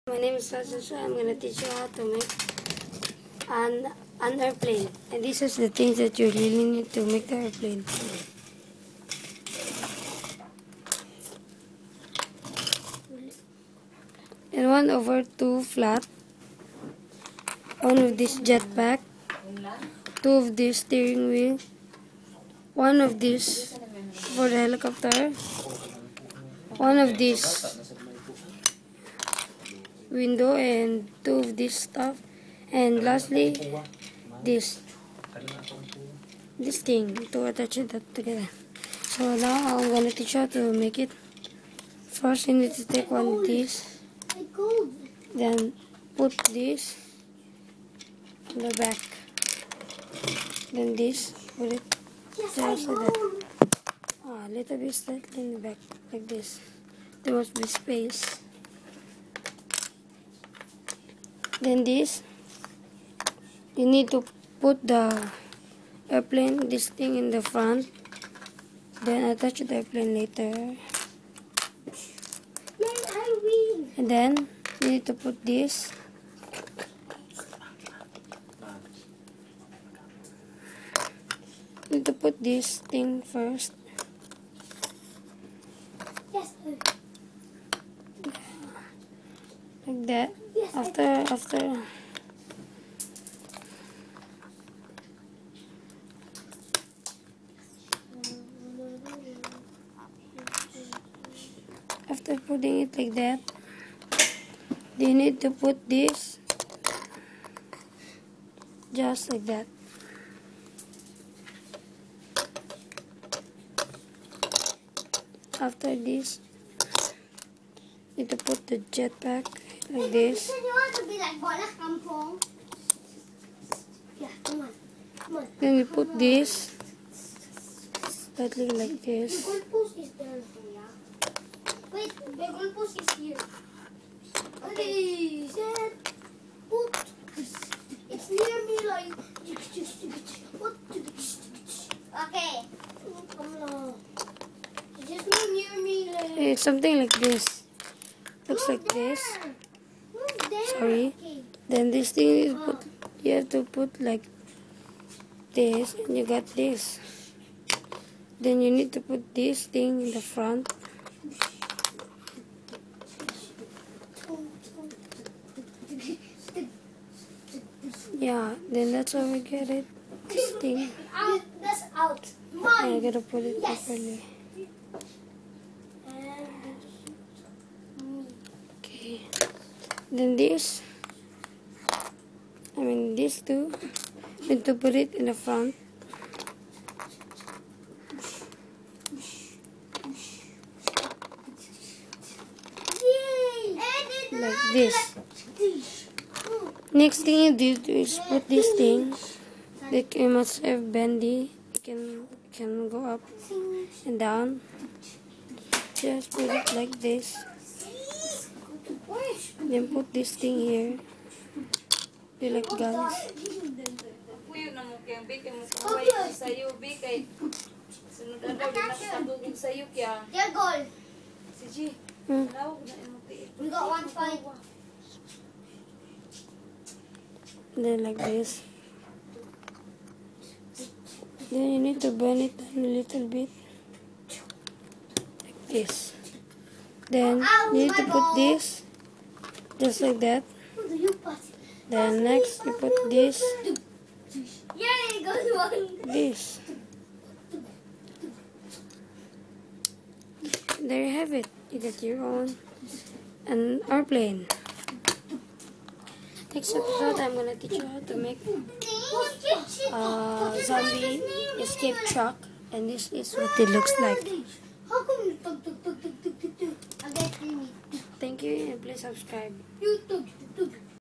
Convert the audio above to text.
My name is Sasha, so I'm going to teach you how to make an airplane. And this is the things that you really need to make the airplane. And 1/2 flat. One of this jetpack. 2 of this steering wheel. 1 of this for the helicopter. 1 of this window, and 2 of this stuff, and lastly this thing to attach it together. So now I'm gonna teach you how to make it. First, you need to take one of these, then put this in the back, then this, put it there so that a little bit slightly in the back, like this. There must be space. Then this, you need to put the airplane, this thing in the front, then attach the airplane later. And then you need to put this. You need to put this thing first. Like that. After putting it like that, you need to put this just like that. After this, you need to put the jetpack like this. You want to be like Bola Kampong? Yeah, come on. Then you put this slightly like this. The goalpost is there, yeah. Wait, the goalpost is here. Okay, set, put. It's near me like. Okay. Just near me like. It's something like this. Looks like this. Sorry. Okay. Then this thing is put. You have to put like this, and you got this. Then you need to put this thing in the front. Yeah, then that's how we get it. This thing. Out. That's out. I gotta put it properly. Okay. Then this. These two. Need to put it in the front. Like this. Next thing you do is put this thing. Like you must have bendy. It can go up and down. Just put it like this. Then put this thing here. Do like guns. Your goal. Hmm. We got 1 point. Then like this. Then you need to bend it down a little bit. Like this. Then you need to put this just like that. Then next you put this. Yay, good one. This. There you have it. You got your own an airplane. Next episode, I'm gonna teach you how to make a zombie escape truck, and this is what it looks like. How come you tug? Thank you, and please subscribe. You tug.